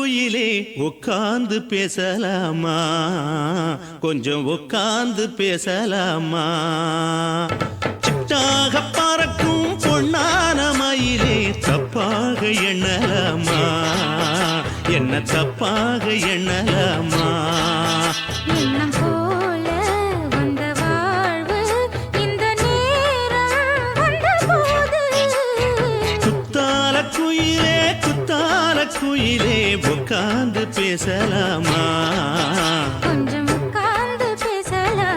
குயிலே உட்கார்ந்து பேசலாமா, கொஞ்சம் உட்கார்ந்து பேசலாமா. சிட்டாக பறக்கும் பொன்னான மயிலே தப்பாக எண்ணலாமா, என்ன தப்பாக எண்ணலாமா. எண்ணம் போல வந்த வாழ்வு இந்த நேரம் வந்தபோது, குத்தால குயிலே குத்தால குயிலே உட்கார்ந்து பேசலாமா, கொஞ்சம் உட்கார்ந்து பேசலாமா.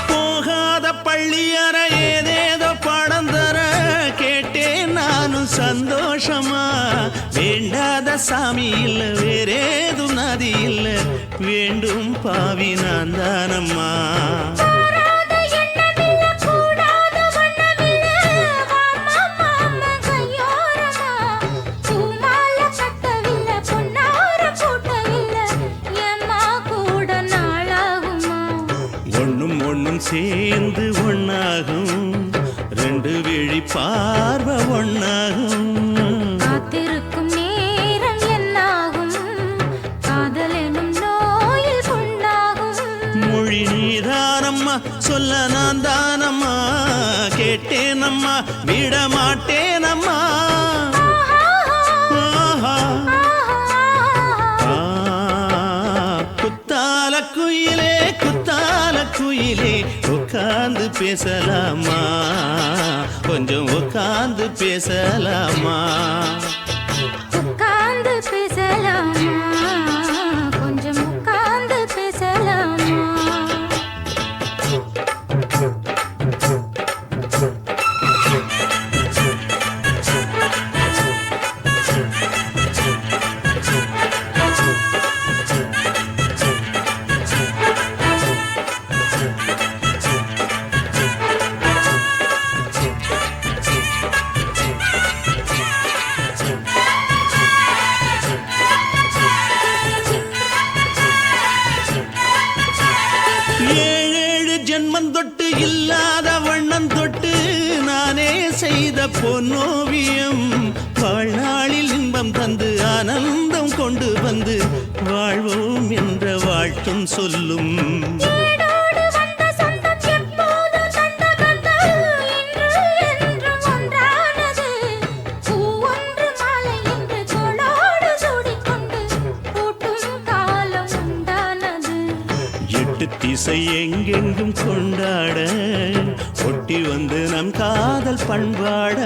போகாத பள்ளியற ஏதேதோ படம் தர கேட்டேன் நானும் சந்தோஷமா. வேண்டாத சாமி இல்ல வேறேது நதி இல்ல, வேண்டும் பாவி நான் தானம்மா. கூடாத எண்ணமில்ல, கூடாத வண்ணமில்ல, வாமா மாமா கையோரமா. பூமால கட்டவில்லை, பொன்னார கூட்டவில்லை, எம்மா கூட நாளாகுமா. ஒண்ணும் ஒண்ணும் சேர்ந்து ஒண்ணாகும், ரெண்டு விழி பார்வை ஒண்ணாகும். காத்திருக்கும் நேரம் என்னாகும், காதல் எனும் நோயில் புண்ணாகும். மொழி நீதானம்மா, சொல்ல நான் தானம்மா. கேட்டேனம்மா, விட மாட்டேனம்மா. ஆஹா. ஆ, குத்தால குயிலே குத்தால குயிலே உட்கார்ந்து பேசலாமா, கொஞ்சம் உட்கார்ந்து பேசலாமா. உட்கார்ந்து பேசலாமா, கொஞ்சம் உட்கார்ந்து பேசலாமா. ஏழேழு ஜென்மம் தொட்டு இல்லாத வண்ணம் தொட்டு நானே செய்த பொன்னோவியம், வாழ்நாளில் இன்பம் தந்து ஆனந்தம் கொண்டு வந்து வாழ்வோம் என்ற வாழ்த்தும் சொல்லும். ஏடோடு வந்த சொந்தம் எப்போதும் தந்த பந்தம், இன்று என்றும் ஒன்றானது. பூ ஒன்று மாலை என்று தோளோடு சூடிக்கொண்டு பூட்டும் காலம் உண்டானது. எட்டு திசை எங்கெங்கும் கொண்டாட ஒட்டி வந்து நம் காதல் பண்பாட.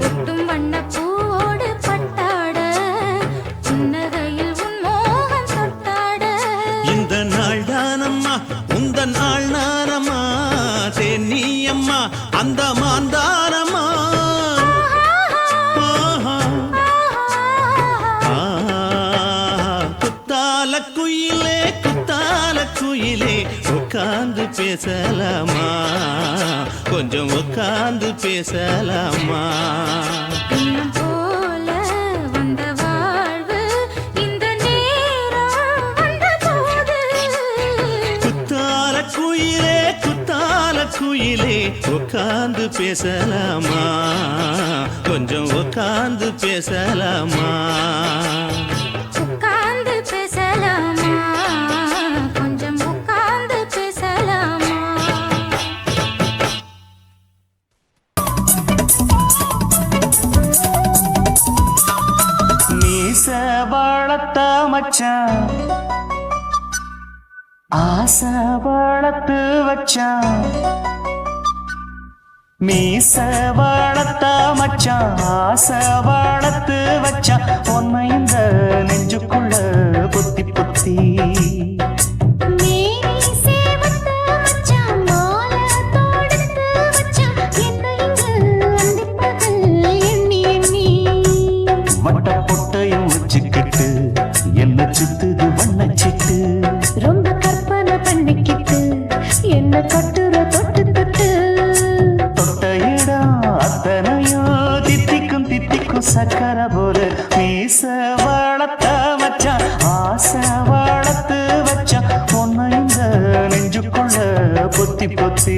ஒட்டும் வண்ணப் பூவோடு பட்டாட, புன்னகையில் உன் மோகம் தொட்டாட. இந்த நாள் தானம்மா உந்த நாள் நானம்மா, தென்னியம்மா அந்த மாந்தானம்மா. ஆஹா. குத்தால குயிலே குத்தால குயிலே உட்கார்ந்து பேசலாமா, கொஞ்சம் உட்கார்ந்து பேசலாமா. எண்ணம் போல வந்த வாழ்வு இந்த நேரம் வந்தபோது, குத்தால குயிலே குத்தால குயிலே உட்கார்ந்து பேசலாமா, கொஞ்சம் உட்கார்ந்து பேசலாமா. உட்கார்ந்து பேசலாமா, கொஞ்சம் உட்கார்ந்து பேசலாமா. மீச வளர்த்த மச்சான், ஆசை வளர்த்து வச்சான். மீச வளர்த்த மச்சான், ஆசை வளர்த்து வச்சான். உன்னை இந்த நெஞ்சுக்குள்ள புத்தி புத்தி. மேனி சேவத்த மச்சான், மாலை தொடுத்து வச்சான். என்னை இங்கு அந்திப்பகல் எண்ணி எண்ணி. வட்ட பொட்டையும் வச்சுக்கிட்டு என்ன கட்டுற தொட்டு தொட்டு தொட்ட இடம் அத்தனையும் தித்திக்கும் தித்திக்கும் சக்கர போல மீச வளர்த்த மச்சான் ஆசை வளர்த்து வச்சான் உன்னை இந்த நெஞ்சுக்குள்ள பொத்தி பொத்தி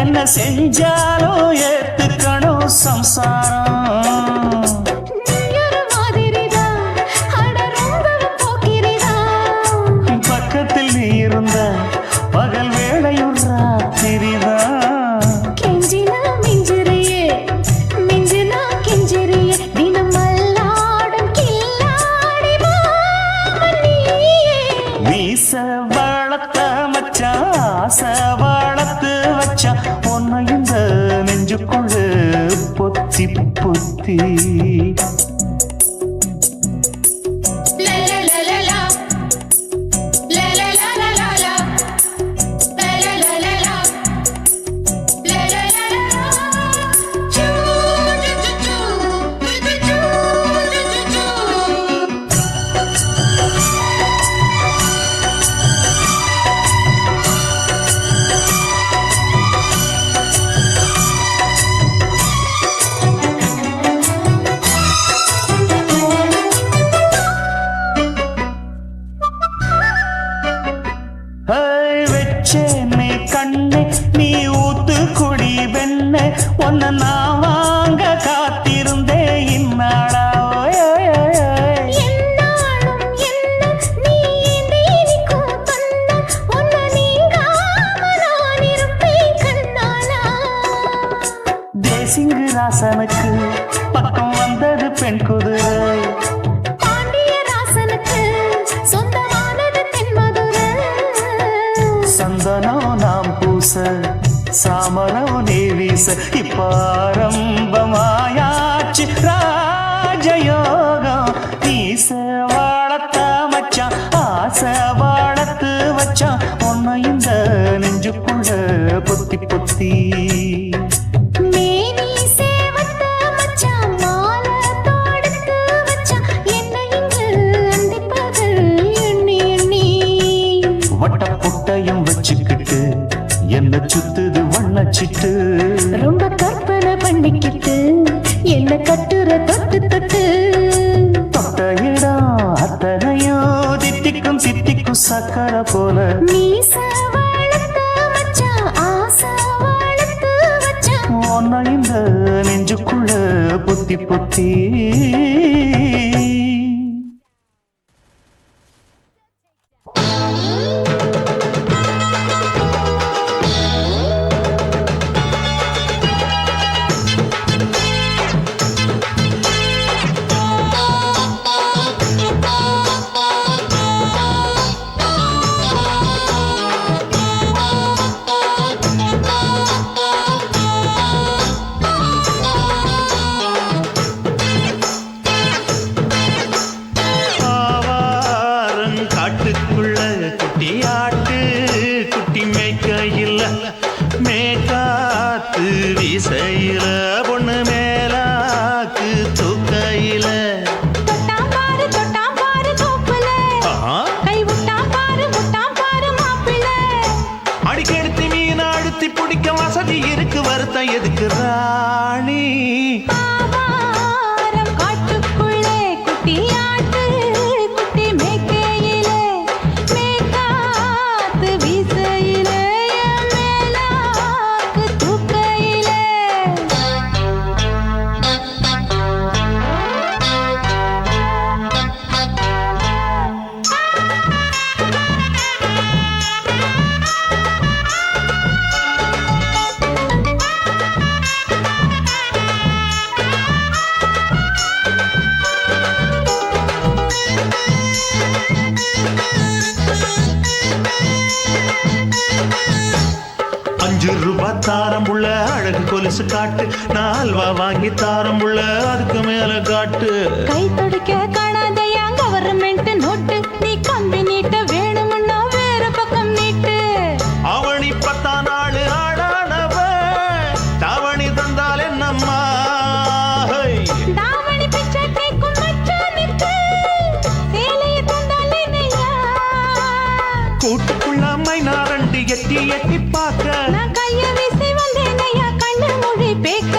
என்ன செஞ்சாலும் ஏத்துக்கணும் சம்சாரம் பக்கத்தில் நீ இருந்த பகல் வேளையும் ராத்திரிதான் கெஞ்சினா மிஞ்சிறியே மிஞ்சினா கெஞ்சிறியே தினம் மல்லாடும் கில்லாடி நீயே மீச வளர்த்த மச்சான் ஆசை வளர்த்து வச்சான் உன்னை இந்த நெஞ்சுக்குள்ள பொத்தி பொத்தி வச்சேனே கண்ணே நீ ஊத்து குடி வெண்ணே உன்னை நான் வாங்க காத்திருந்தே இந்நாளா தேசிங்கு ராசனுக்கு பக்கம் வந்தது பெண் குதிரை சந்தனம் நாம் பூச சாமரம் நீ வீச இப்ப ஆரம்பமாயாச்சு ராஜயோகம் நீச வளர்த்த மச்சான் ஆசை வளர்த்து வச்சான் உன்னை இந்த நெஞ்சுக்குள்ள பொத்தி பொத்தி வட்டப்புட்டையும் வச்சுக்கிட்டு என்ன சுத்துது வண்ணச்சிட்டு ரொம்ப கற்பனை பண்ணிக்கிட்டு என்ன கட்டுற தொட்டு தொட்டு தொட்ட இடம் அத்தனையோ தித்திக்கும் தித்திக்கும் சக்கர போல மீச வளர்த்த மச்சான் ஆசை வளர்த்து வச்சான் உன்னை இந்த நெஞ்சுக்குள்ள பொத்தி பொத்தி கொலுசு காட்டு, நான் அல்வா வாங்கி தாரம் புள்ள அதுக்கு மேல காட்டு. கை துடிக்க காணாதையா கவர்மெண்ட் நோட்டு, நீ கம்பி நீட்ட வேணும்னா வேற பக்கம் நீட்டு. அவனி 10 நாள் ஆடானவ தாவணி தந்தால் என்னம்மா? தாவணி பிச்சை கேக்கும் மச்சானுக்கு சேலையை தந்தால் என்னையா? கூட்டுக்குள்ள மைனாரண்டி எட்டி எட்டி பார்க்க, நான் கைய வீசி வந்தேனையா கண்ணு மொழி பேக்க.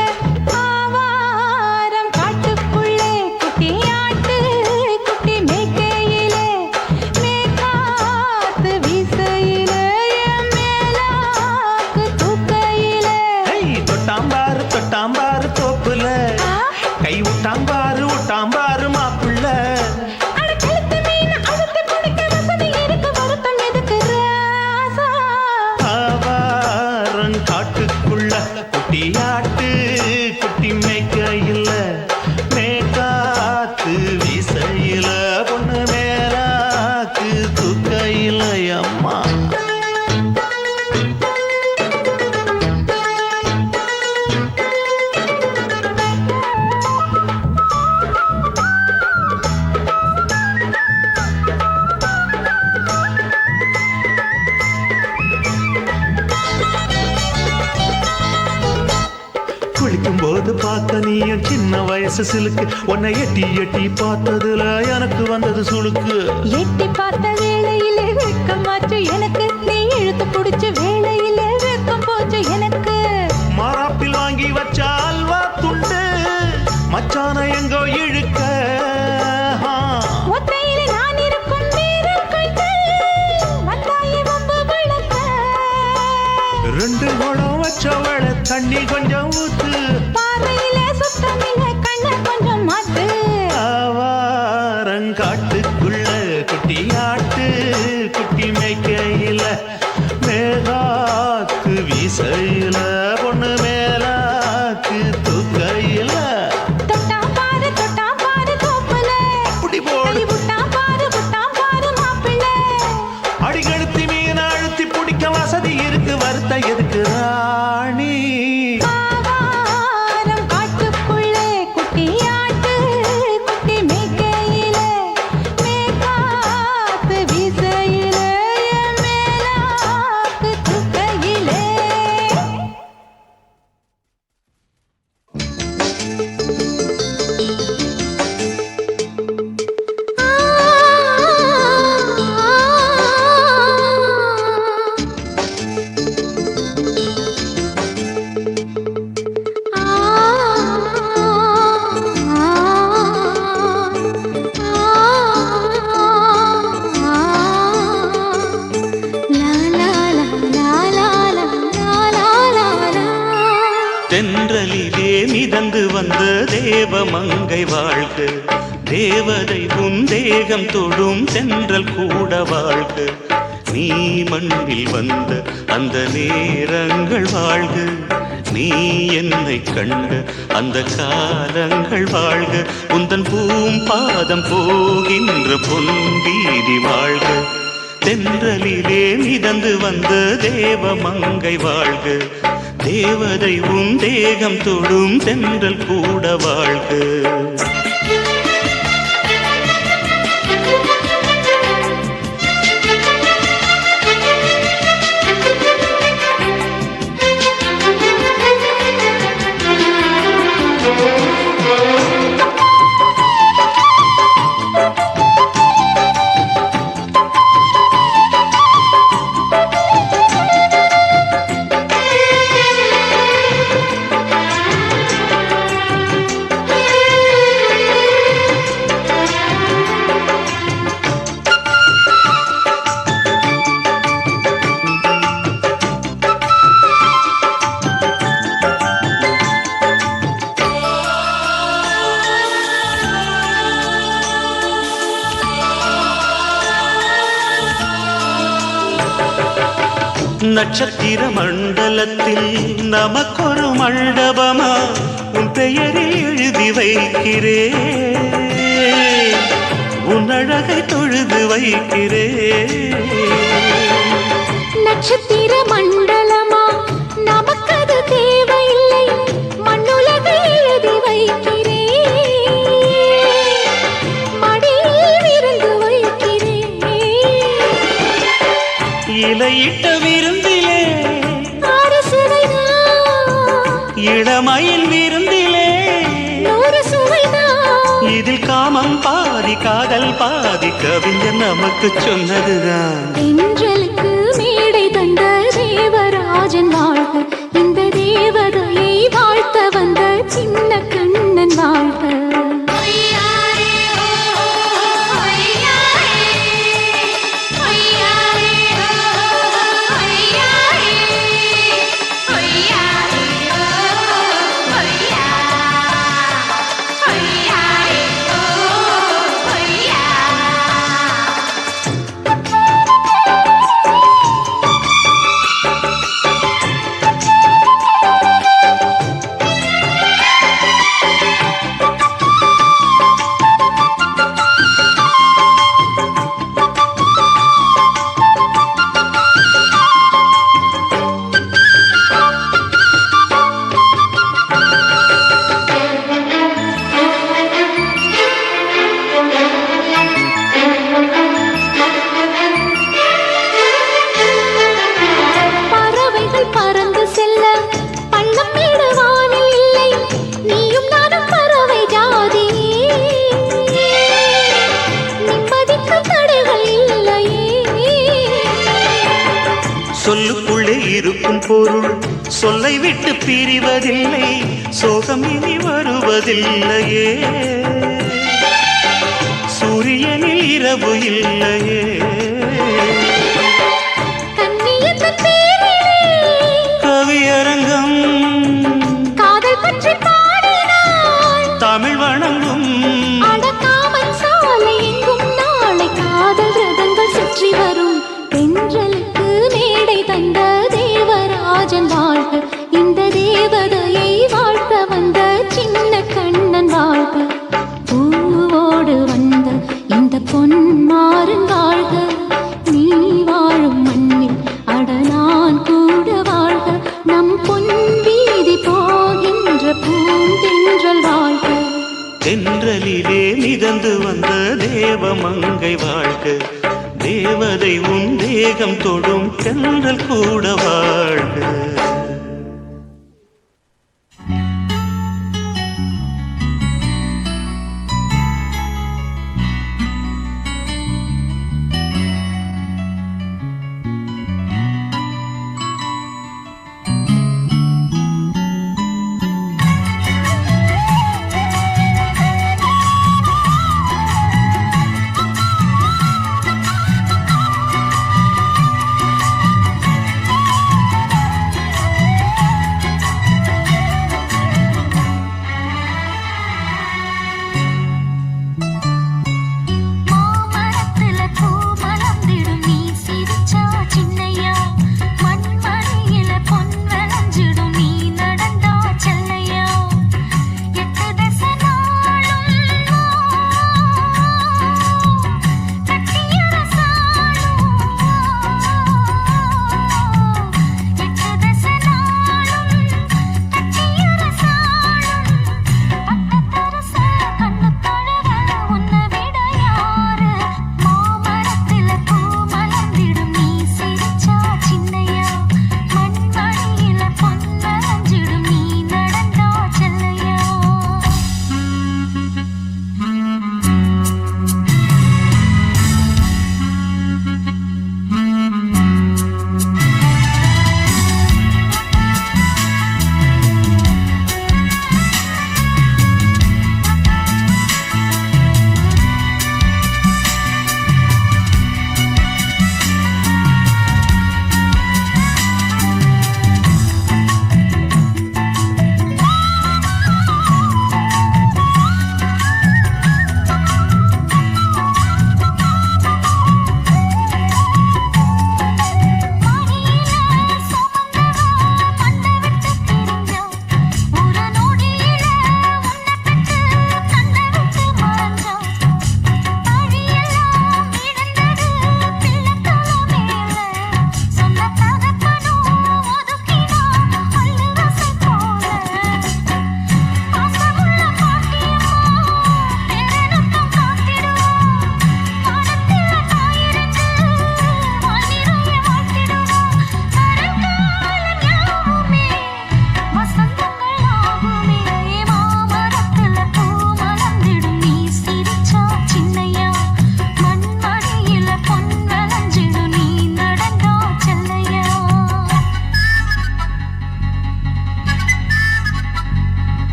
ஆவாரம் காட்டுக்குள்ளே குட்டி ஆட்டு குட்டி மேய்க்கையிலே, மேற்காத்து வீசையிலே, என் மேலாக்கு தூக்கையிலே. தொட்டாம்பாரு தொட்டாம்பாரு தோப்புல, கை விட்டாம்பாரு விட்டாம்பாரு மாப்புள்ள. அட கழுத்து மீன் அழுத்தி பிடிக்க வசதி இருக்கு, வருத்தம் எதுக்கு ராசா? ஆவாரம் காட்டுக்குள்ள குட்டியாட்டு குட்டி மேய்க்கையில, மேற்காத்து வீசையில, பொண்ணு மேலாக்கு தூக்கையில. அம்மா குளிக்கும் போது பார்த்த நீயும் சின்ன வயசு சிலுக்கு, உன்னை எட்டி எட்டி பார்த்ததுல எனக்கு வந்தது சுளுக்கு. எட்டி பார்த்த வேளையிலே வெட்கமாச்சு எனக்கு, நீ இழுத்து பிடிச்ச வேளையிலே வெட்கம் போச்சு எனக்கு. மாறாப்பில் வாங்கி வச்ச அல்வா துண்டு மச்சான எங்கோ இழுக்க. ஒத்தையிலே நான் இருக்கும் நேரம் கண்டு வந்தாயே வம்பு விளக்க. 2 குடம் வச்சவள தண்ணி கொஞ்சம் ஊத்து, பார்வையிலே சுத்தமில்லை கண்ணை கொஞ்சம் மாத்து. ஆவாரங்காட்டுக்குள்ள குட்டியாட்டு குட்டி மேய்க்கையில, மேலாக்கு வீசையில, பொண்ணு மேலாக்கு தூக்கையில. தொட்டாம் பாரு தோப்புல, அப்படி போடு கை விட்டாம் பாரு மாப்பிள்ளை. அடிகழுத்தி மீன் அழுத்தி பிடிக்க வசதி இருக்கு, வருத்த எதுக்கு ராணி? ஆவாரம் காட்டுக்குள்ளே குட்டியாட்டு குட்டி மேய்க்கையிலே, மேற்காத்து வீசையிலே, என் மேலாக்கு தூக்கையிலே. தென்றலிலே மிதந்து வந்த தேவமங்கை வாழ்க, தேவதை உன் தேகம் தொடும் தென்றல் கூட வாழ்க. நீ மண்ணில் வந்த அந்த நேரங்கள் வாழ்க, நீ என்னை கண்ட அந்த காலங்கள் வாழ்க. உந்தன் பூம்பாதம் போகின்ற பொன்வீதி வாழ்க. தென்றலிலே மிதந்து வந்த தேவமங்கை வாழ்க, தேவதை உன் தேகம் தொடும் தென்றல் கூட வாழ்க. நட்சத்திர மண்டலத்தில் நமக்கொரு மண்டபமா உன் பெயரில் எழுதி வைக்கிறேன், உன் அழகை தொழுது வைக்கிறேன். நட்சத்திர மண்டலமா நமக்கது தேவையில்லை, இலையிட்ட விருந்திலே ஆறு சுவைதான், இளமையில் விருந்திலே 100 சுவைதான். இதில் காமம் பாதி காதல் பாதி கவிஞர் நமக்கு சொன்னதுதான். தென்றலுக்கு மேடை தந்த தேவராஜன் வாழ்க, இந்த தேவதையை வாழ்த்த வந்த சின்ன கண்ணன் வாழ்க. பறவைகள் பறந்து செல்ல பள்ளம் மேடு வானில் இல்லை, நீயும் நானும் பறவை ஜாதி. நிம்மதிக்கு தடைகள் இல்லையே. சொல்லுக்குள்ளே இருக்கும் பொருள் சொல்லை விட்டு பிரிவதில்லை, சோகம் இனி வருவதில்லையே. சூரியனில் இரவு இல்லையே. கண்ணியத்தின் பேரிலே கவியரங்கம் காதல் பற்றி பாடினாள். தமிழ் வணங்கும் அடக்காமல் சாலை எங்கும் நாளை காதல் ரதங்கள் சுற்றி வரும். தென்றலுக்கு மேடை தந்த தேவராஜன் வாழ்க, இந்த தேவதையை வாழ்த்த வந்த சின்ன கண்ணன் வாழ்க. பூவோடு வந்த இந்த பொன்மாறன் வாழ்க, நீ வாழும் மண்ணில் அட நான் கூட வாழ்க. நம் பொன் வீதி போகின்ற பூந்தென்றல் வாழ்க. தென்றலிலே மிதந்து வந்த தேவமங்கை வாழ்க, தேவதை உன் தேகம் தொடும் தென்றல் கூட வாழ்க.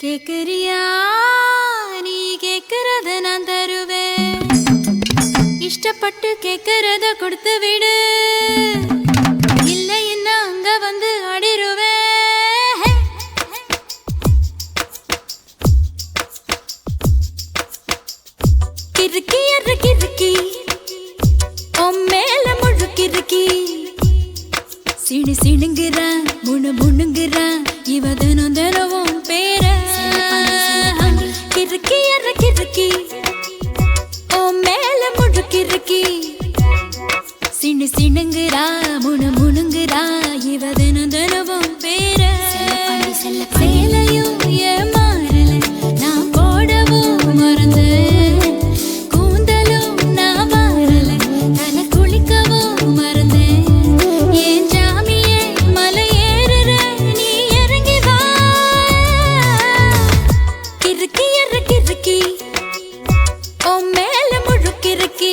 கேக்குறியா நீ கேக்குறத நான் தருவேன் இஷ்டப்பட்டு கேக்குறத கொடுத்து விடு இல்லைன்னா அங்க வந்து ஆடிருவேன் கிறுக்கி அறு கிறுக்கி மேல முழு கிறுக்கி சிடு சிடுங்குறான் முணு முணுங்குறான் இவ தினம் தினவும் பேர கிறுக்கி அற கிறுக்கி மேல முழு கிறுக்கி சிடு சிடுங்குறா முணு முணுங்குறா இவ தினம் தினவும் பேர சேலையும் ஏமாறல நான் போடவும் மறந்து கூந்தலும் நான் மாறல தலை குளிக்கவும் மறந்தேன் ஏன் ஜாமியே மலை ஏறுற நீ இறங்கி வா கிறுக்கி அற கிறுக்கி மேல முழு கிறுக்கி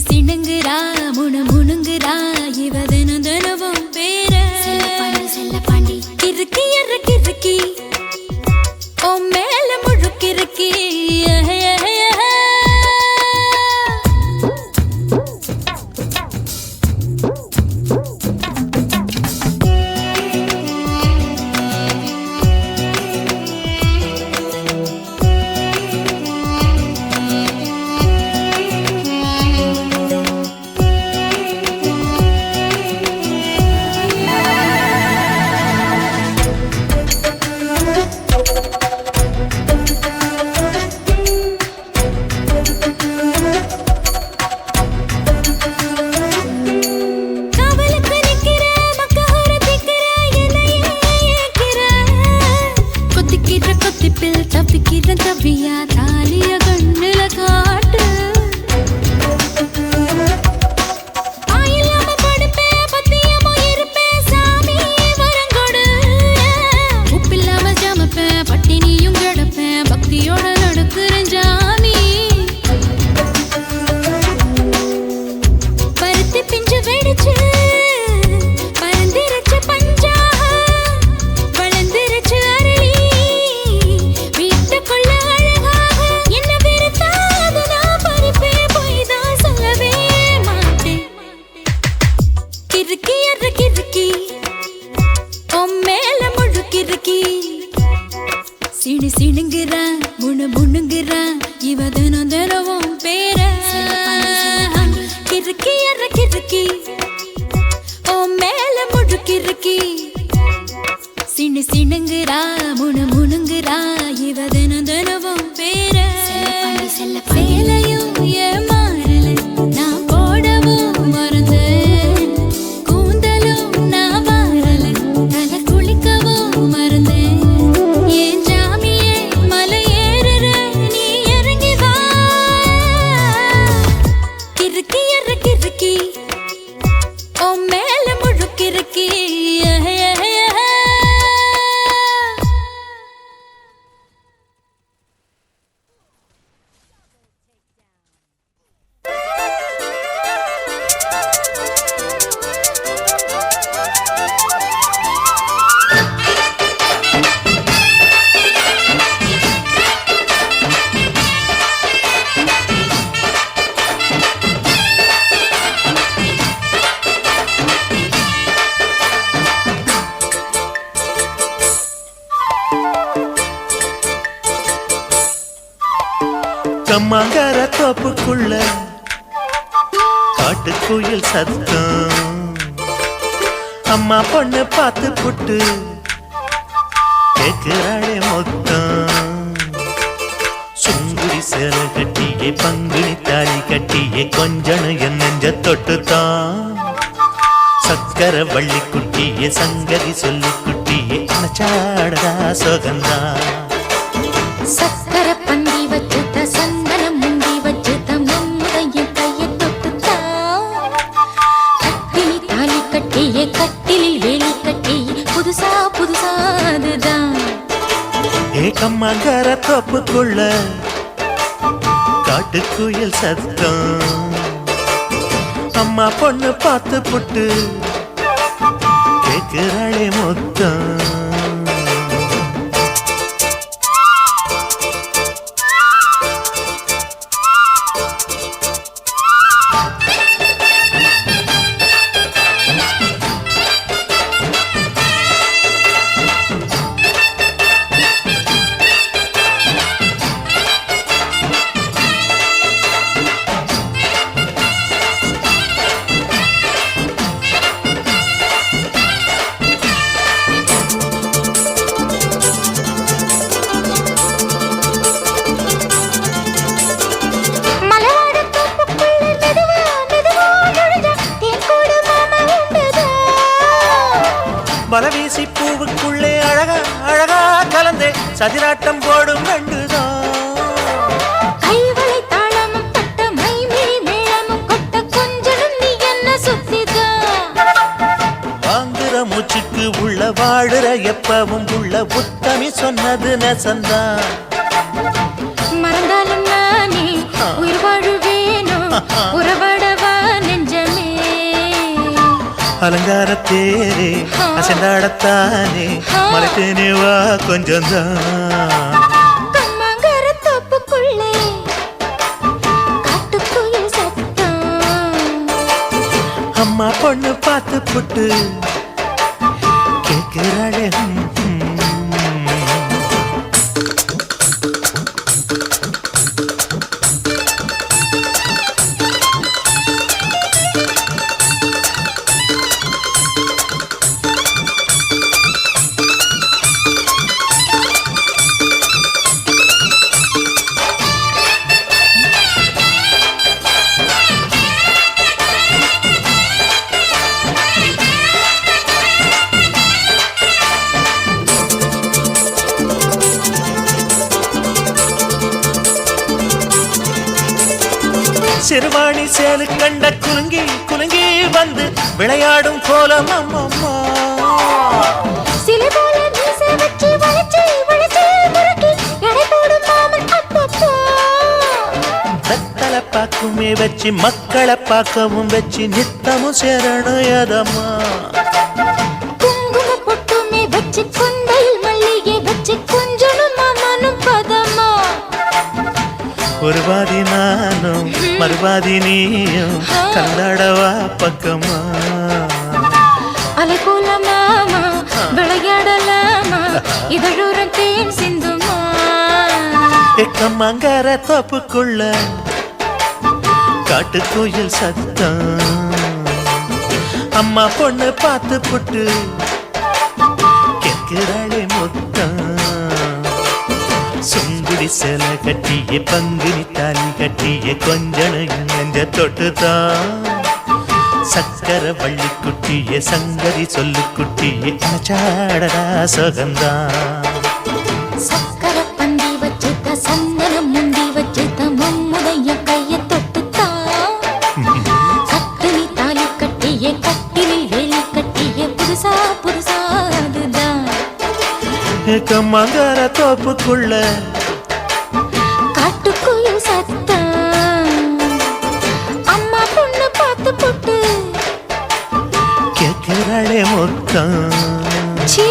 சிடுங்குறா முணு முணுங்குறா இவ தினம் தினவும் பேர கிறுக்கி அற கிறுக்கி மேல முழு கிறுக்கி தப்பிக்கிற தவியா தாலிய கண்ணுல காட்டு ஆயில்லாம படுப்பேன் பத்தியமோ இருப்பேன் சாமி வரங்கொடு உப்பில்லாம ஜமப்பேன் பட்டினியும் கிடப்பேன் பக்தியோட நடக்கிறேன் ஜாமி பருத்தி பிஞ்சு வெடிச்சு பறந்திருச்சு பஞ்சா வளர்ந்திருச்சு அரளி கிறுக்கி அற கிறுக்கி மேல முழு கிறுக்கி சிடு சிடுங்குறா முணு முணுங்குறா இவ தினம் தினவும் பேர கிறுக்கி அற கிறுக்கி மேல முழு கிறுக்கி சிடு சிடுங்குறா முணு முணுங்குறா இவ தினம் தினவும் பேர சேலையும் ஏமாறல நான் போடவும் மறந்து மேல முழு கிறுக்கி கம்மாங்கர தோப்புக்குள்ள காட்டுக்குயில் சத்தம் அம்மா பொண்ணு பார்த்து புட்டு கேக்குறாளே மொத்தம் சுங்குடி சேல கட்டியே பங்குனி தாலி கட்டியே கொஞ்சம் என் நெஞ்ச தொட்டுத்தான் சக்கர வள்ளி குட்டியே சங்கதி சொல்லி குட்டியே அணைச்சாடதா சோகந்தான் சக்கர பந்தி வச்சுட்ட சந்தனம் முந்தி வச்சுட்ட மம்முடைய கையை தொட்டுத்தா கட்டினி தாலி கட்டியே கட்டிலில் வேலி கட்டியே புதுசா புதுசா அதுதான் ஏகம்மாங்கர தோப்புக்குள்ள காட்டுக்குயில் சத்தம் அம்மா பொண்ணு பார்த்து புட்டு கேக்குறாளே மொத்தம் மலவீசி பூவுக்குள்ளே அழகா அழகா கலந்தே சதிராட்டம் போடும் ரெண்டுதான் கைவளை தாளமும் பட்ட மைமிழி மேளமும் கொட்ட கொஞ்சனும் நீ என்ன சுத்திதான் வாங்குற மூச்சுக்கு உள்ள வாழுற எப்பவும் உள்ள உத்தமி சொன்னது நெசந்தான் மறந்தாலும் நானே உயிர் வாழுவேனோ உறவாடவா நெஞ்சமே அலங்காரத்தேரே அசைந்தாடத்தானே மலைத்தேனே வா கொஞ்சம்தான் கம்மாங்கர தோப்புக்குள்ளே காட்டுக்குயில் சத்தம் அம்மா பொண்ணு பார்த்து புட்டு கேட்கிறாளே சிறுவாணி சேலு கண்ட குலுங்கி குலுங்கி வந்து விளையாடும் கோலம் அம்மம்மா சிலை போல மீசை வச்சு வளைச்சு வளைச்சு முறுக்கி எடை போடும் மாமன் அப்பப்பா தத்தலை பார்க்குமே வச்சு மக்களை பார்க்கவும் வச்சு நித்தமும் சேரணும் எதம்மா குங்கும பொட்டுமே வச்சு கொண்டையில் மல்லிகை வச்சு கொஞ்சனும் மாமனும் பதமா ஒரு பாதி நானும் மறுபாதி நீயும் கந்தாடவா பக்கமா அலை போல மாமா விளையாடலாமா இதழூரம் தேன் சிந்துமா எக்கம்மாங்கர தோப்புக்குள்ள காட்டுக்குயில் சத்தம் அம்மா பொண்ணு பார்த்து புட்டு கேட்கிறாளே மொத்தம் சுங்குடி சேல கட்டியே பங்குனி தாலி கட்டியே கொஞ்சம் நெஞ்ச தொட்டுதான் சக்கர வள்ளி குட்டியே சங்கதி சொல்லு குட்டியே அணைச்சாடடா சோகந்தான் சக்கர பந்தி வச்சுட்ட சந்தனம் முந்தி வச்சுட்ட மம்முடைய கையை தொட்டுத்தான் கட்டினி தாலி கட்டியே கட்டிலில் வேலி கட்டியே புதுசா புதுசா அதுதான் கம்மாங்கர தோப்புக்குள்ள காட்டுக்குயில் சத்தம் அம்மா பொண்ணு பார்த்து போட்டு கேட்கிறாளே மொத்தம் சீ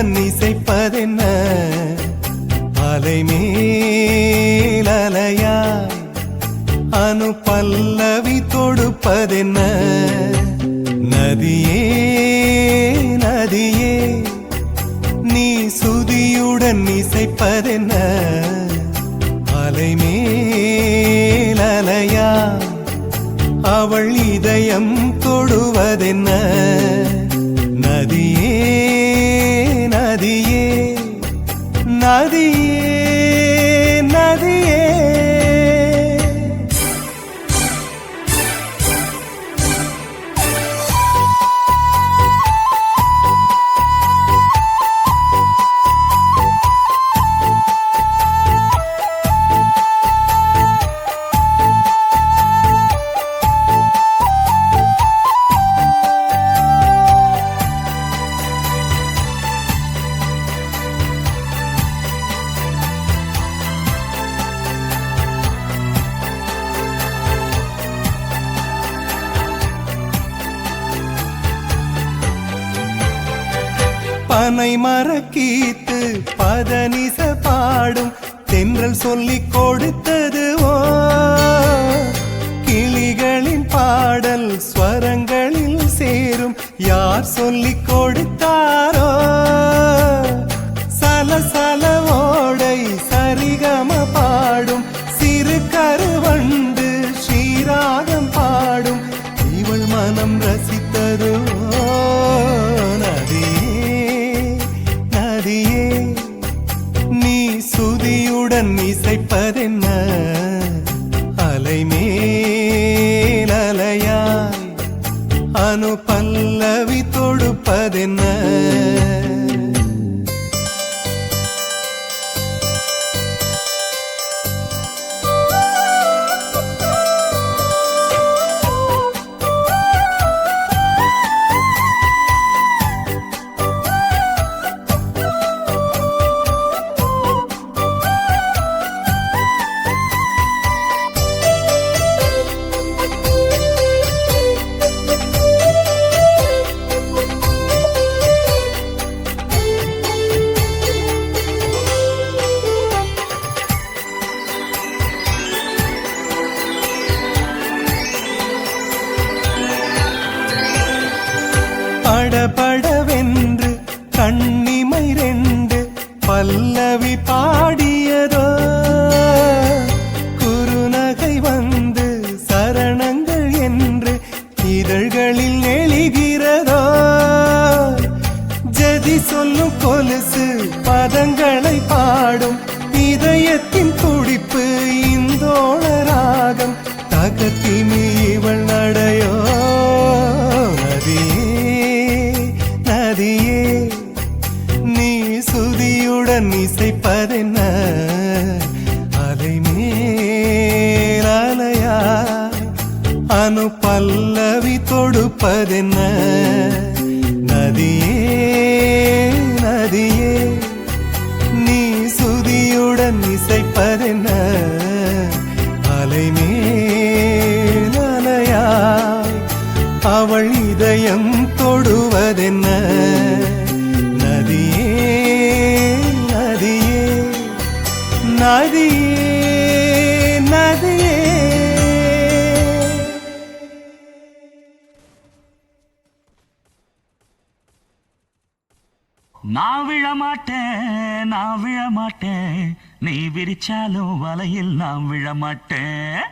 சுதியுடன் இசைப்பதென்ன அலைமேல் அலையாய் அனு பல்லவி தொடுப்பதென்ன நதியே நதியே நீ சுதியுடன் இசைப்பதென்ன அலைமேல் அலையாய் அவள் இதயம் தொடுவதென்ன நதியே நதியே நதியே நதியே பனை மரக்கீத்து பதனிச பாடும் தென்றல் சொல்லிக் கொடுத்தது ஓ கிளிகளின் பாடல் ஸ்வரங்களில் சேரும் யார் சொல்லிக் கொடுத்தாரோ சலசல ஓடை சரிகம பாடும் சிறு கருவண்டு ஸ்ரீராகம் பாடும் இவள் மனம் ரசித்ததோ நீ சுதியுடன் இசைப்பதென்ன அலைமேல் அலையாய் அனு பல்லவி தொடுப்பதென்ன படபடவென்று கண்ணிமை ரெண்டு பல்லவி பாடியதோ குறுநகை வந்து சரணங்கள் என்று இதழ்களில் நெளிகிறதோ ஜதி சொல்லும் கொலுசு பதங்களை பாடும் இதயத்தின் துடிப்பு இந்தோள ராகம் தகத்திமி இவள் நடையோ நதியே நீ சுதியுடன் இசைப்பதென்ன அலைமேல் அலையாய் அனு பல்லவி தொடுப்பதென்ன நதியே நதியே நீ சுதியுடன் இசைப்பதென்ன அலைமேல் அலையாய் அவள் இதயம் தொடுவதென்ன நதியே நதியே நதியே நதியே நான் விழமாட்டேன் நான் விழமாட்டேன் நீ விரிச்சாலும் வலையில் நான் விழமாட்டேன்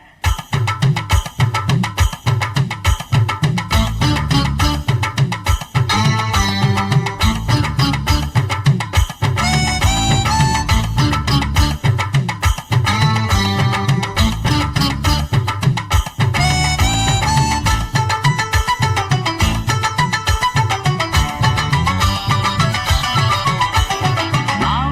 நான்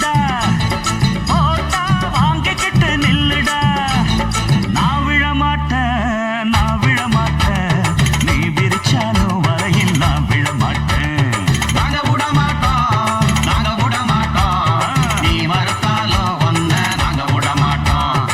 நில்லுடா போட்டா வாங்கிக்கிட்டு நில்லுடா நான் விழ மாட்டேன் நீ விரிச்சாலும் வரையில் நான் விழ மாட்டேன் நாங்க விட மாட்டோம் நீ மறுத்தாலும் ஒன்ன நாங்க விட மாட்டோம்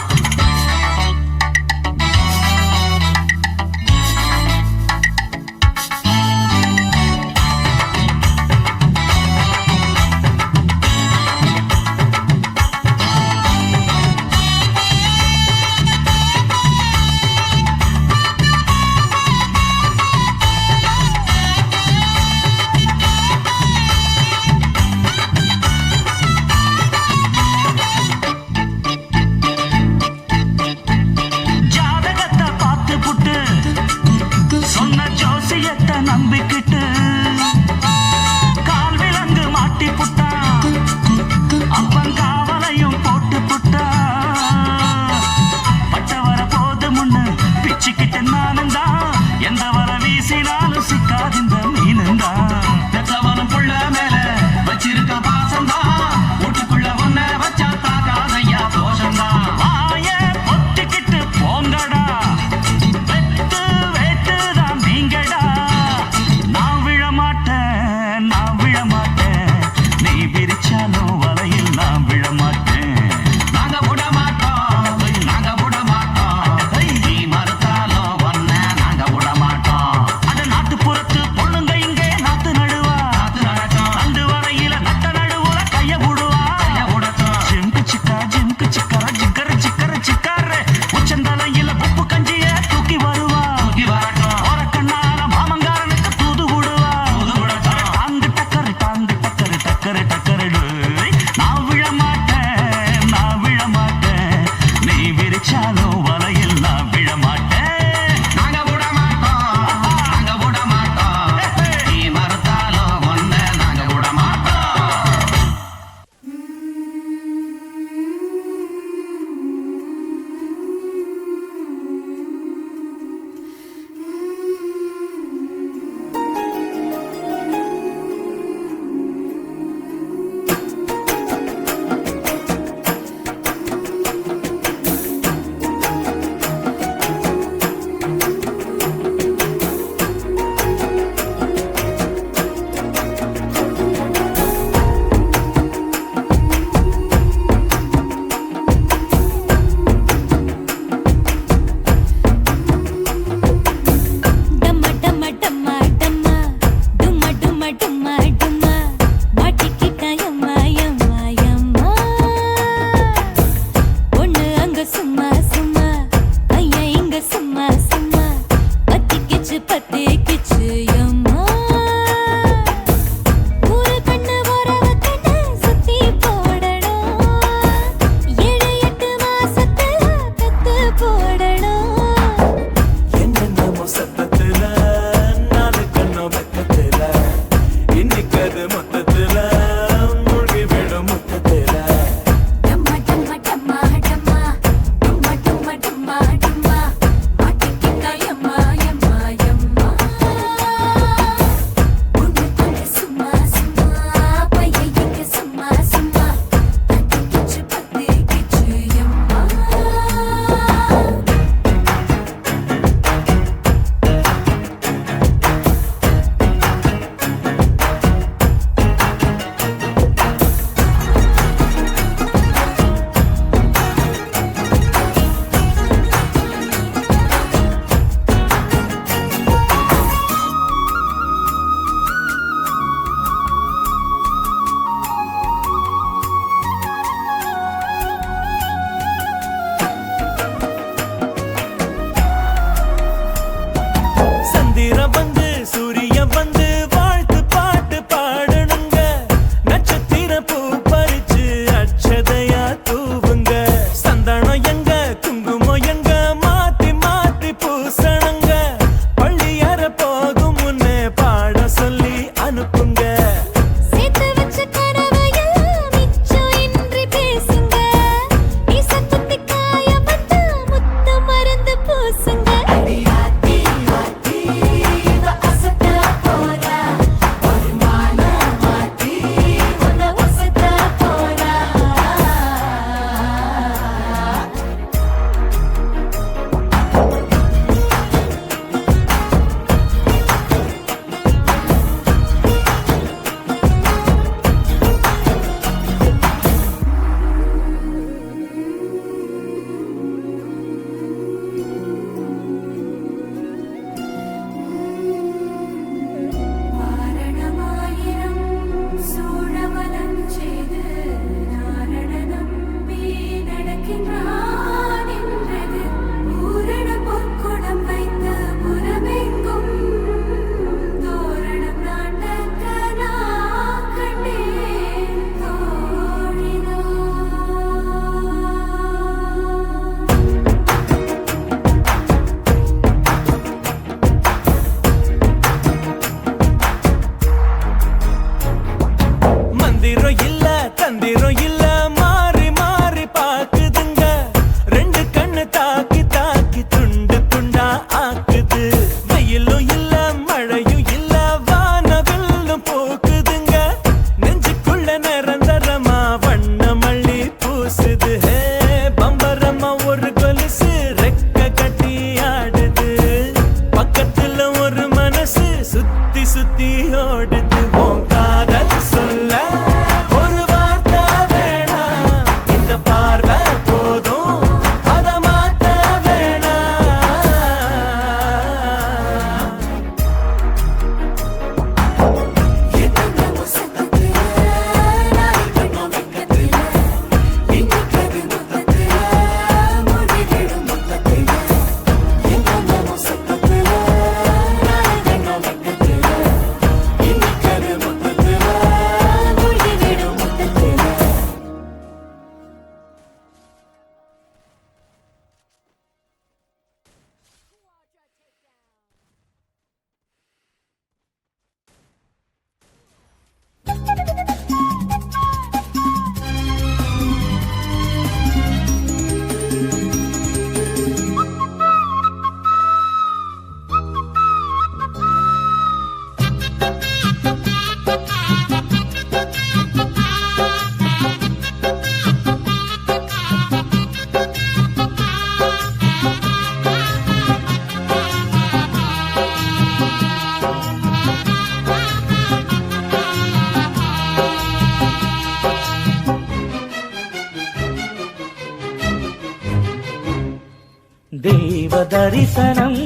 தரிசனம்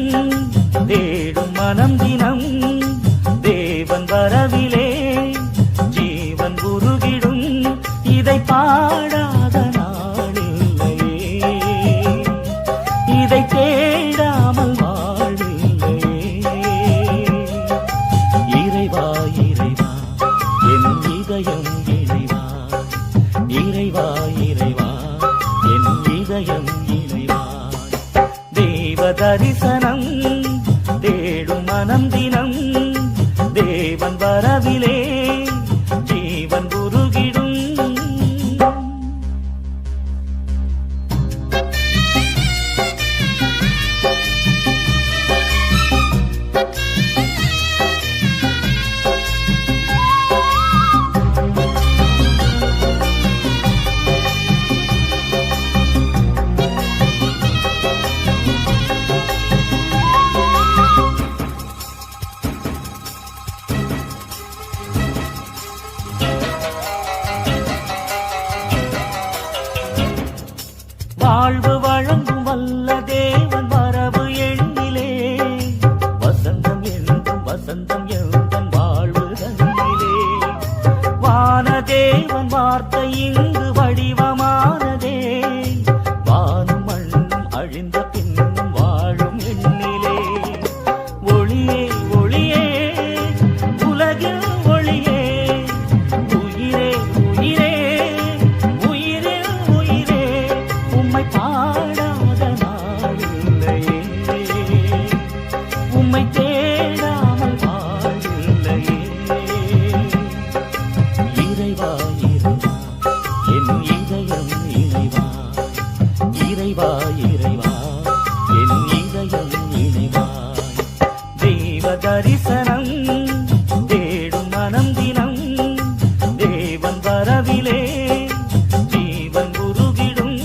தேடும் மனம் தினம் தேவன் வரவிலே ஜீவன் உருகிடும் இதை பாடாத நாளில்லையே இதை தேடாமல் வாழில்லையே இறைவா இறைவா என் இதயம் இறைவா இறைவா இறைவா என் இதயம் இறைவா தேவ தரிசனம் தேடும் மனம் தினம் தேவன் வரவிலே ஜீவன் உருகிடும் வாழ்வு வழங்கும் வல்ல தேவன் வரவு எண்ணிலே வசந்தம் என்றும் வசந்தம் எழுந்தன் வாழ்வு தன்னிலே வானதேவன் வார்த்தை இங்கு வடிவமானதே வானும் மண்ணும் அழிந்த பின்னும் வாழும் எண்ணிலே ஒளியே ஒளியே உலகில் ஒளியே உயிரே உயிரே உயிரில் உயிரே உம்மை பாடாத நாளில்லையே உம்மை தேடாமல் வாழில்லையே இறைவா இறைவா என் இதயம் இறைவா இறைவா இறைவா என் இதயம் இறைவா தெய்வ தரிசனம் தேடும் மனம் தினம் தேவன் வரவிலே ஜீவன் உருகிடும்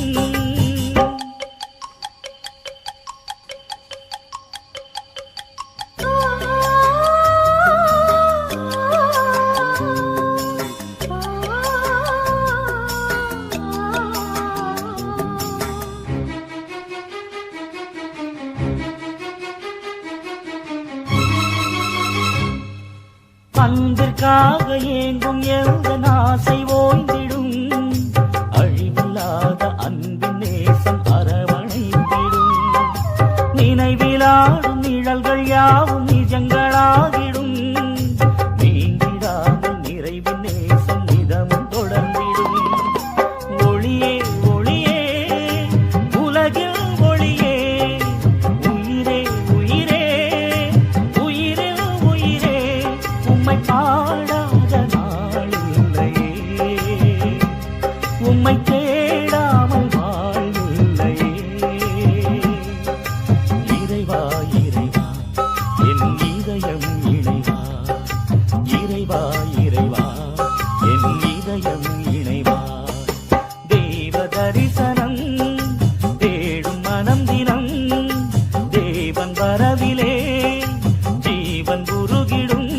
அன்பிற்காக ஏங்கும் எந்த ஆசை ஓய்ந்திடும் அழிவில்லாத அன்பின் நேசம் அரவணைத்திடும் நினைவிலாடும் நிழல்கள் யாவும் நிஜங்களாகிடும் நீங்கிடாமல் நிறைவின் நேசம் நிதமும் தொடர்ந்திடும் ஒளியே ஒளியே உலகில் ஒளியே உயிரே உயிரே உயிரில் உயிரே உம்மை பாடாத நாளில்லையே உம்மை தேடாமல் வாழ்வில்லையே இறைவா இறைவா என் இதயம் இணைவா இறைவா இறைவா என் இதயம் இணைவா தேவ தரிசனம் தேடும் மனம் தினம் தேவன் வரவிலே ஜீவன் உருகிடும்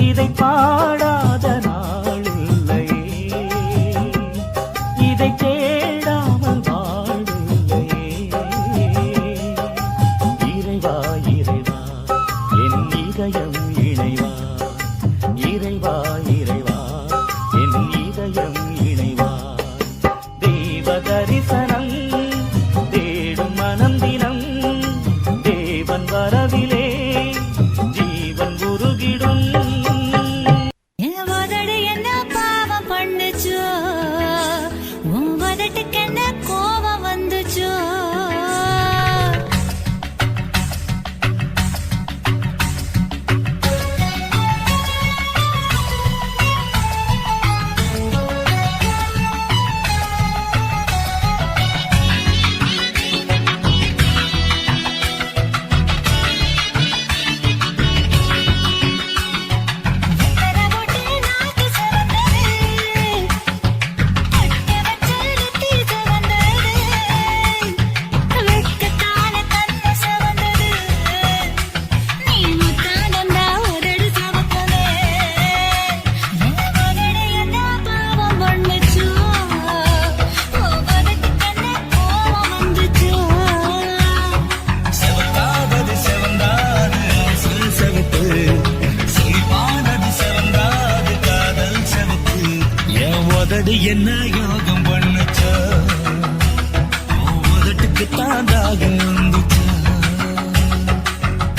இதை பாடாத நாளில்லையே இதை தேடாமல் வாழில்லையே இறைவா இறைவா என் இதயம் இணைவா இறைவா இறைவா என் இதயம் இணைவா தேவ தரிசனம் தேடும் மனம் தினம் தேவன் வரவிலே ஜீவன் உருகிடும் என் உதடு என்ன பாவம் பண்ணுச்சோ உன் உதட்டுக்கு என்ன கோபம் வந்துச்சோ என்ன யோகம் பண்ணுச்சா உதட்டுக்கு தாண்டாக வந்துச்சா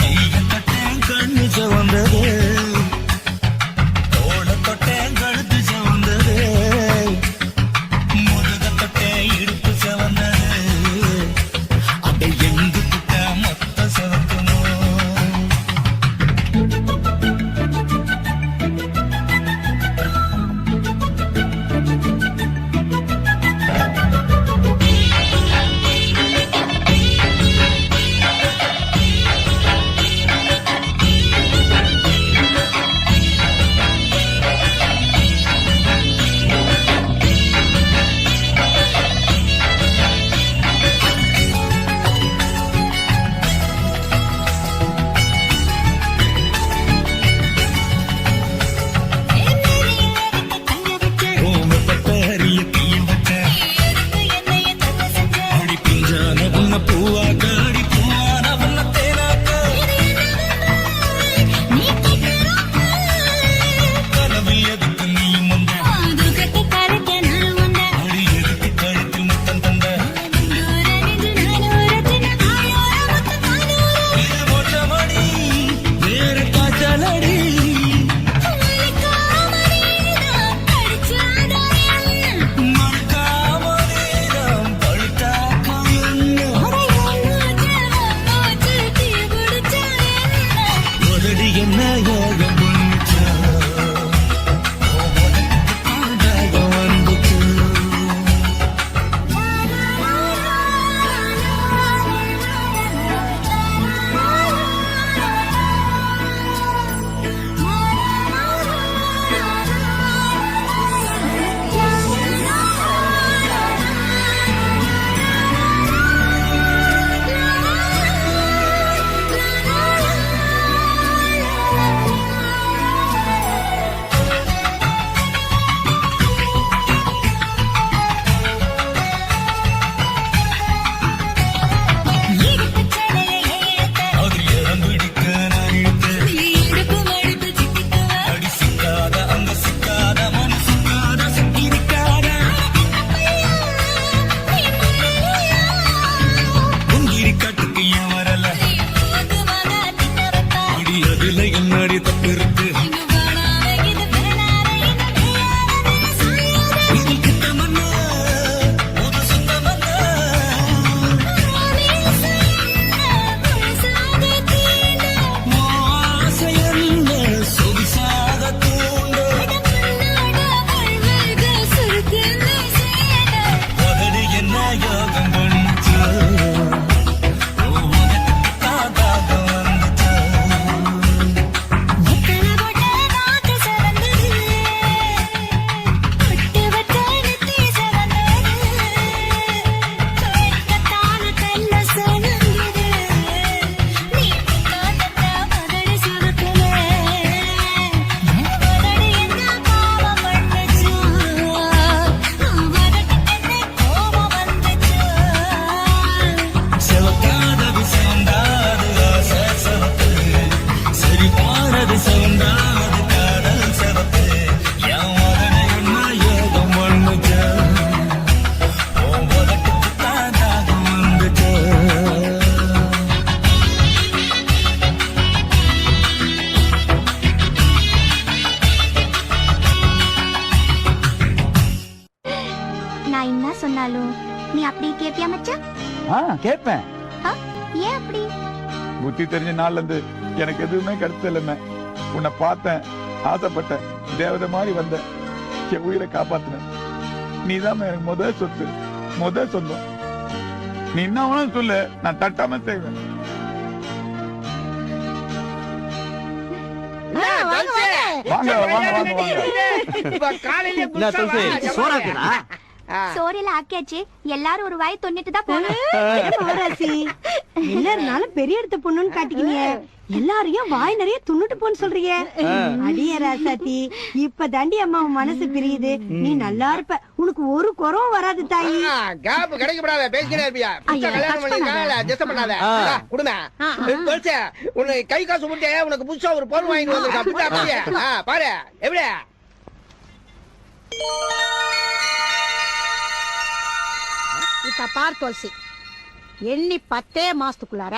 கைய தொட்டேன் கண்ணு வந்தது தோள தொட்டேன் கழுத்து வந்தது முதுக தொட்டேன் இடுப்பு வந்தது அதை எங்கு தொட்ட மொத்த செவக்கணும் என்ன யோகம் பண்ணுச்சா வந்துச்சு என்னடி தப்பு இருக்கு நான் என்ன சொன்னாலும் நீ அப்படி கேப்பியா மச்சான்? கேட்பேன். ஏன் அப்படி? புத்தி தெரிஞ்ச நாள்ல இருந்து எனக்கு எதுவுமே கிடைச்சது இல்லைமே. உன்னை பார்த்தேன், ஆசைப்பட்டேன், தேவதை மாதிரி வந்த என் உயிரை காப்பாத்தின. நீதான் எனக்கு முதல் சொத்து, முதல் சொந்தம். நீ என்ன வேணும் சொல்லு, நான் தட்டாம செய்வேன். வாங்க வாங்க வாங்க வாங்க. சோறையில ஆக்கியாச்சு, எல்லாரும் ஒரு வாய் தொண்ணிட்டு தான் போகணும். எல்லாருனாலும் பெரிய இடத்த பொண்ணுன்னு காட்டிக்கிங்க, எல்லாரையும் வாய் நிறைய துண்ணுட்டு போன்னு சொல்றீங்க. அடிய ராசாத்தி, இப்ப தாண்டி அம்மா மனசு பிரியுது. நீ நல்லா இருப்ப, உனக்கு ஒரு குறவும் வராது தாயி. கேப் கிடைக்கப்படாத பேசிக்கிட்டே இருப்பியா? கல்யாணம் பண்ணிருக்கா ஜெஸ்ட் பண்ணாத குடும்ப உனக்கு கை காசு முட்டே உனக்கு புதுசா ஒரு பொருள் வாங்கி வந்திருக்கான். பாரு எப்படி இத பார் துளசி, எண்ணி 10 மாசத்துக்குள்ளார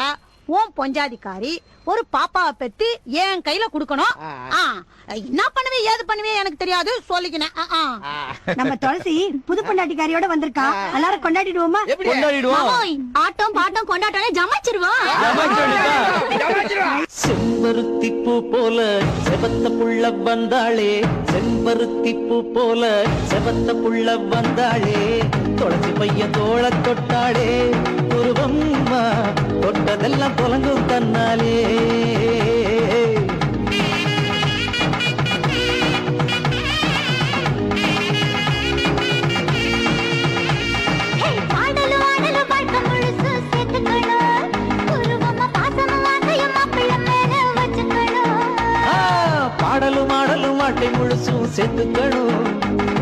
உன் பொஞ்சாதிக்காரி ஒரு பாப்பாவை பெத்து என் கையில குடுக்கணும். என்ன பண்ணுவே ஏது பண்ணுவே எனக்கு தெரியாது, சொல்லிக்கினேன். நம்ம துளசி புது பொண்டாட்டிக்காரியோட வந்திருக்கா, எல்லாரும் கொண்டாடிடுவோமா? கொண்டாடிடுவோம். ஆட்டம் பாட்டம் கொண்டாட்டாலே ஜமாச்சிருவோம். செம்பருத்தி பூ போல செவத்த புள்ள வந்தாளே, செம்பருத்தி பூ போல செவத்த புள்ள வந்தாளே, துளசி பையன் தோள தொட்டாளே, உருவம்மா தொட்டதெல்லாம் தொலங்கும் தன்னாலே. பாடலும் ஆடலும் வாழ்க்கை முழுசு சேர்த்துக்கணும், உருவமா பாசமும் ஆசையும் மாப்பிள்ளை மேல வச்சுக்கணும். பாடலும் ஆடலும் வாட்டை முழுசும் சேர்த்துக்கணும்,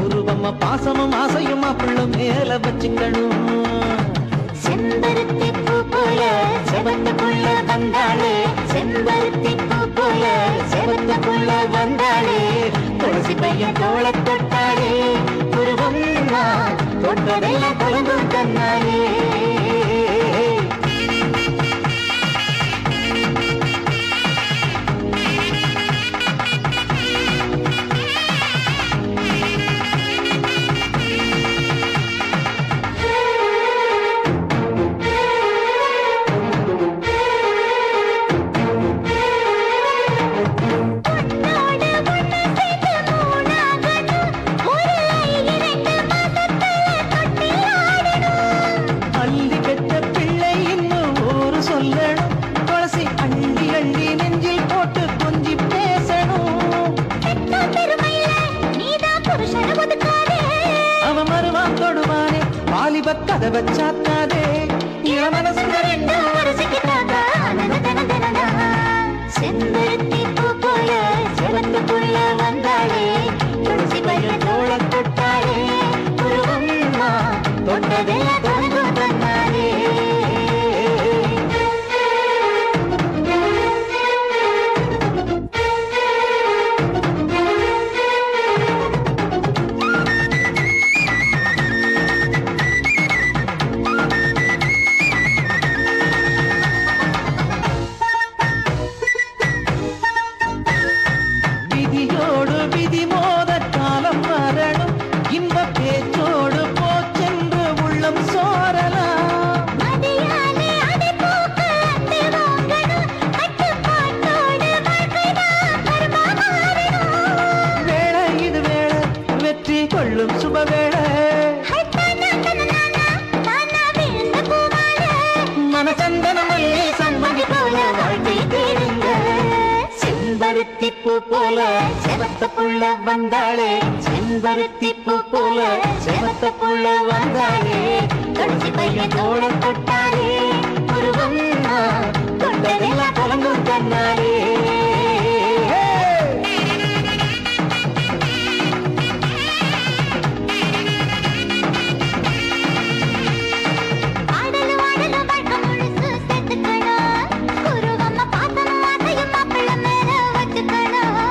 உருவமா பாசமும் ஆசையும் மாப்பிள்ள மேல வச்சுக்கணும். செம்பருத்தி பூ போல செவத்த புள்ள வந்தாளே, செம்பருத்தி பூ போல செவத்த புள்ள வந்தாளே, துளசி பையன் தோள தொட்டாளே, உருவம் தொட்டதெல்லாம் தொலைந்தும் தன்னாலே. அள்ளி பெற்ற பிள்ளை இன்னும் ஊரு சொல்லணும், துளசி அள்ளி அள்ளி நெஞ்சில் போட்டு கொஞ்சி பேசணும். அவன் மருவான் தொடுவானே, வாலிப கதவை சாத்தாதே, இளமனசுங்க ரெண்டும் செம்பருத்தி பூ போல செவத்த புள்ள வந்தாளே, துளசி பையன் தோள தொட்டாளே, உருவம் தொட்டதெல்லாம் தொலைந்தும் தன்னாலே. விதியோடு விதி மோத காலம் வரணும், இன்ப பேச்சோடு போச்சென்று உள்ளம் சோரலாம். மதியாலே அதை போக்க அத்தை வாங்கணும், கட்டுப்பாட்டோடு வாழ்க்கைதான் கர்மா மாறணும். வேளை இது வேளை வெற்றி கொள்ளும் சுபவேளை, மனசந்தன மல்லி சம்மதி போல வாழ்க்கை தேடுங்க. செம்பருத்தி பூ போல செவத்த புள்ள வந்தாளே, செம்பருத்தி பூ போல செவத்த புள்ள வந்தாளே, துளசி பையன் தோள தொட்டாளே, உருவம் தொட்டதெல்லாம் தொலங்கும் தன்னாலே. ஆடலும் ஆடலும் வாழ்க்கை முழுசு சேர்த்துக்கணும், உருவமா பாசமும் ஆசையும் மாப்பிள்ளை மேல வச்சுக்கணும்.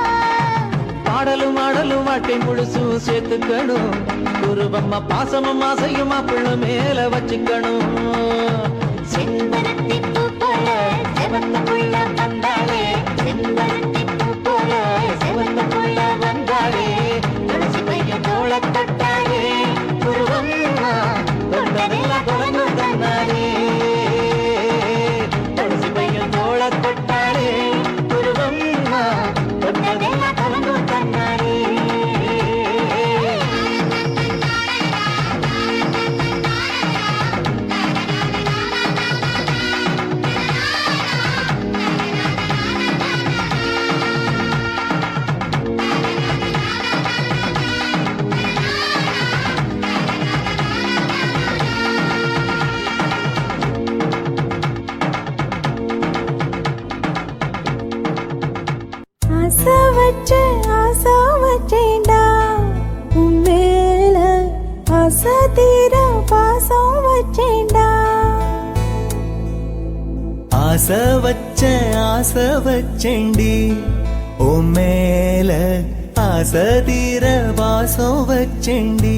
பாடலும் ஆடலும் வாழ்க்கை முழுசும் சேர்த்துக்கணும், உருவம்மா பாசமும் ஆசையும் மாப்பிள்ள மேல வச்சுக்கணும். செம்பருத்தி பூ போல செவத்த புள்ள வந்தாளே, செம்பருத்தி பூ போல செவத்த புள்ள வந்தாளே, துளசி பையன் தோள தொட்டாளே, உருவம் தொட்டதெல்லாம் தொலைந்தும் தன்னாலே. துளசி பையன் தோள தொட்டாளே, உருவம் தொட்டதெல்லாம் தொலைந்தும் தன்னாலே. வச்சேன்டா உன் மேல ஆசை தீர பாசம் வச்சேன்டா. ஆசை வச்சேண்டி உன் மேல ஆசை தீர வாசம் வச்சேண்டி.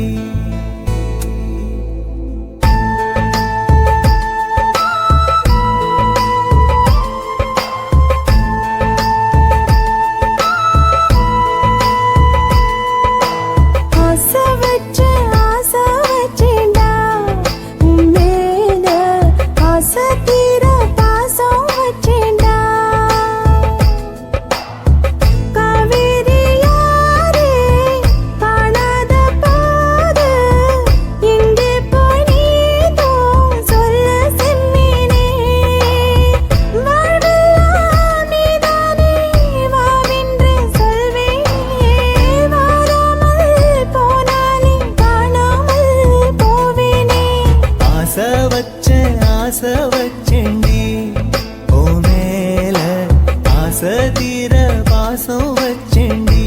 ஆசை வச்சேண்டி ஓ மேல ஆசை தீர பாசம் வச்சேண்டி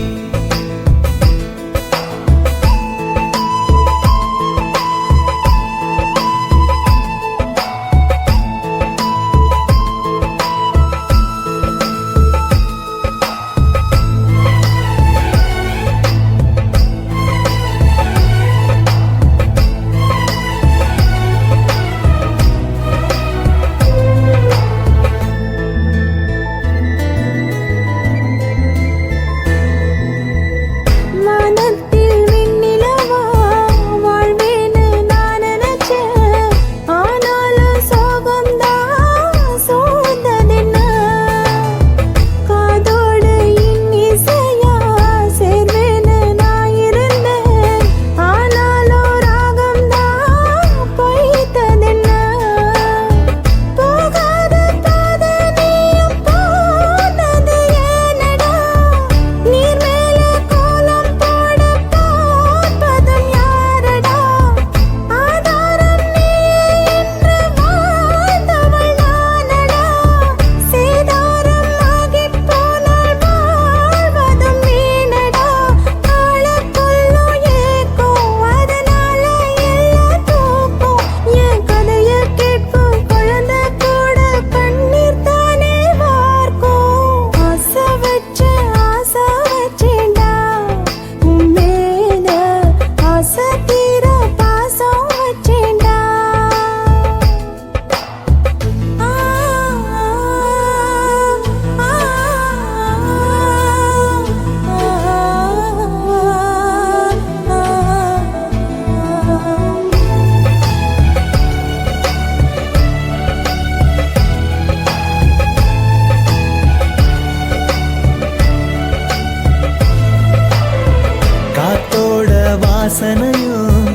வாசனையும்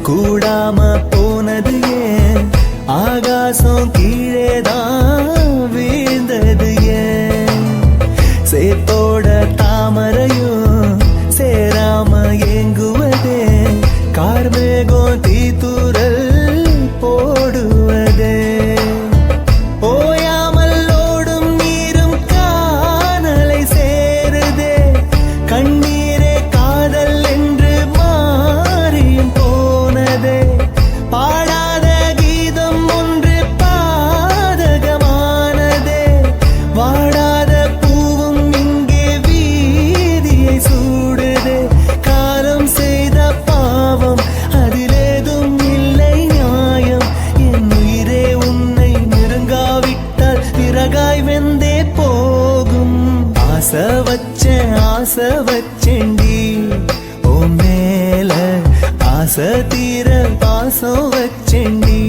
கூடாம போனது ஏன் ஆகாசம் கீழேதான் வீழ்ந்தது ஏன் சேத்தோட தாமரையும் சேராம ஏங்குவதே கார்மேகம் தீத்துரல் போடுவதே ஓயாமல் ஓடும் நீரும் காணலை சேருதே கண்ணீரே காதல் என்று மாறியும் போனதே பாடாத கீதம் ஒன்று பாதகமானதே வாடாத பூவும் இங்கே வீதியை சூடுதே காலம் செய்த பாவம் அதிலேதும் இல்லை நியாயம் என் உயிரே உன்னை நெருங்காவிட்டால் பிறகாய் வெந்தே போகும் ஆசை வச்சேண்டி ஓ மேல ஆசை தீர பாசம் வச்சேண்டி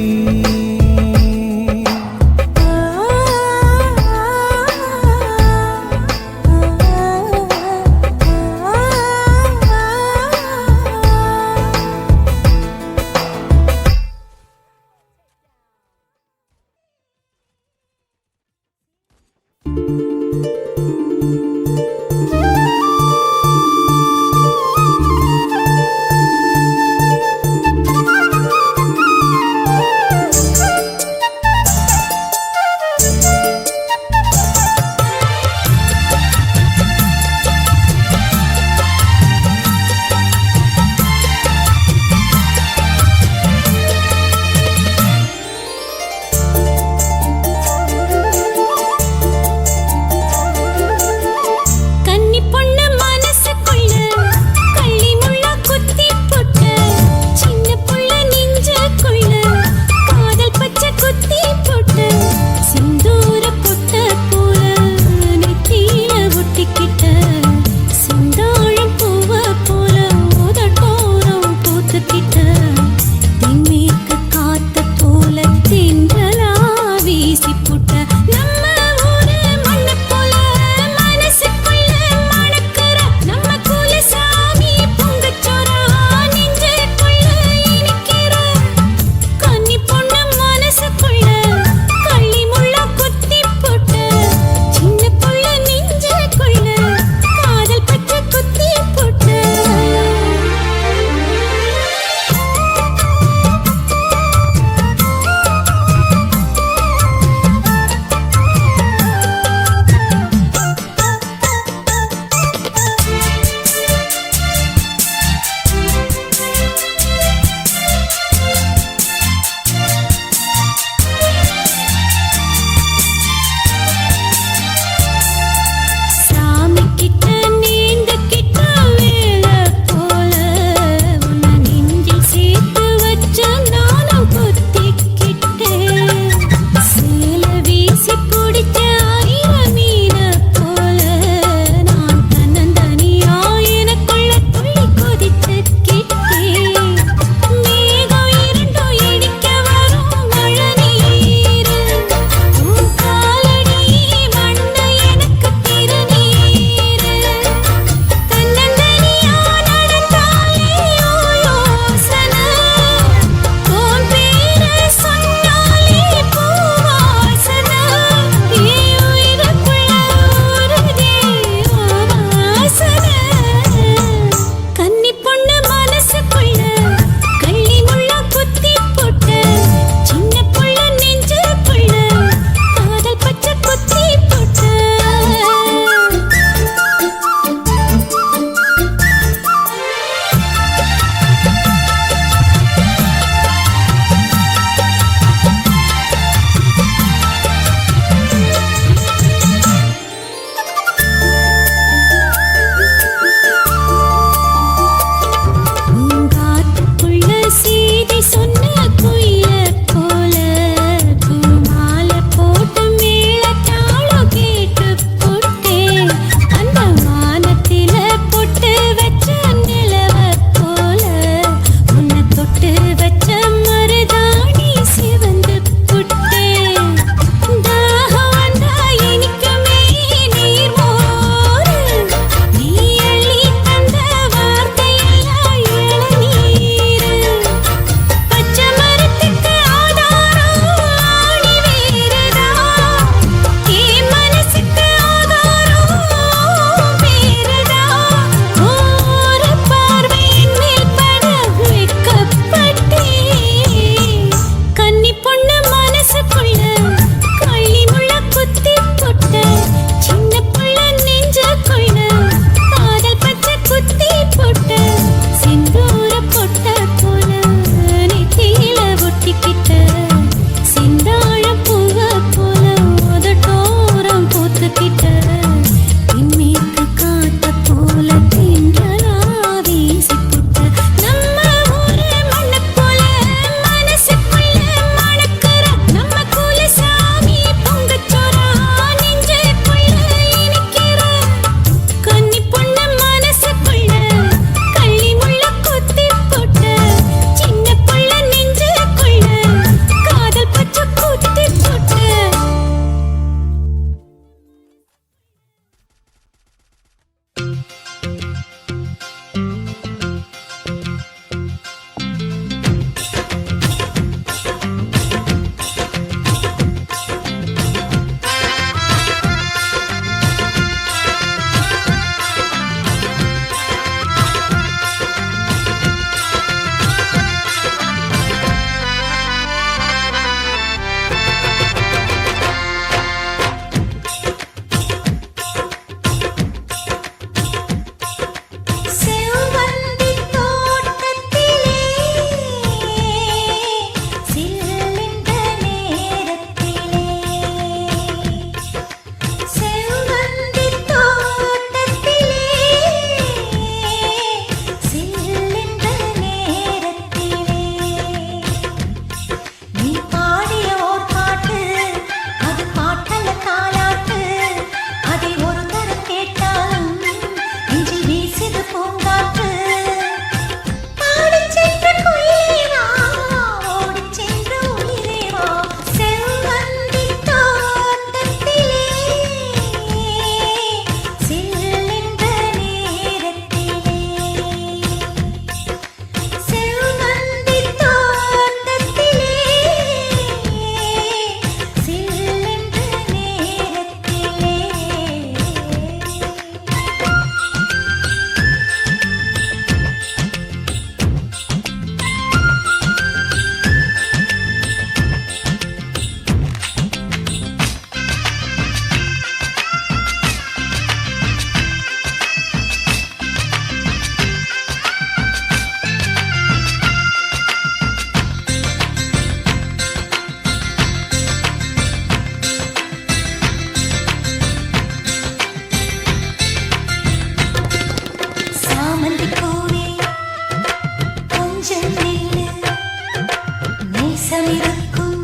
இடமிருக்கும்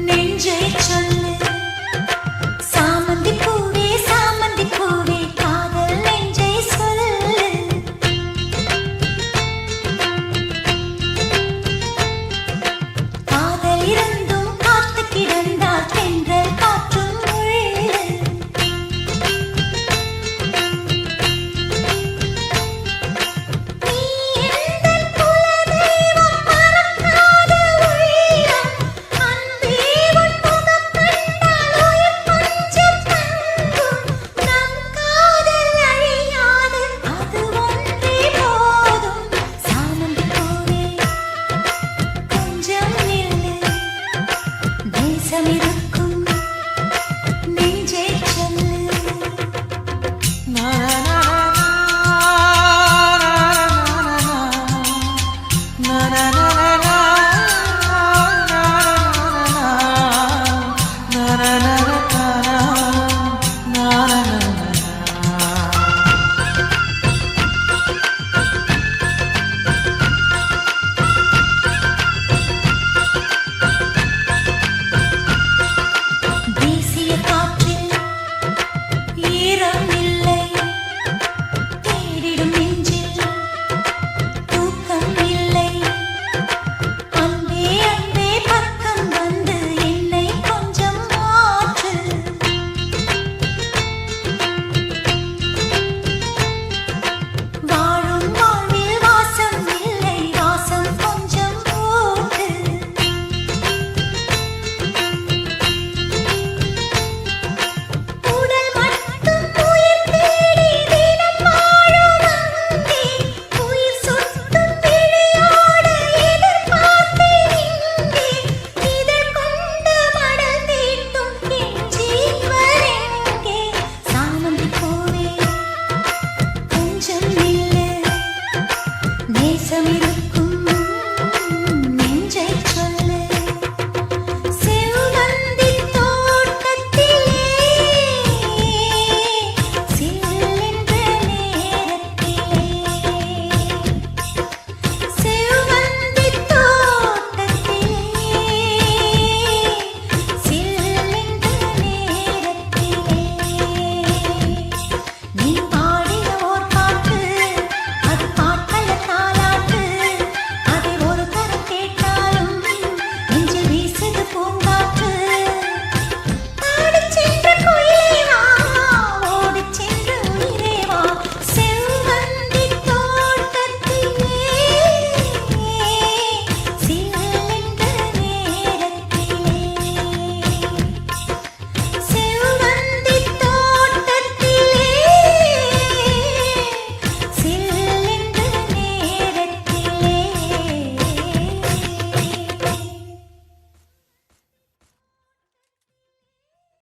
நெஞ்சை சொல்ல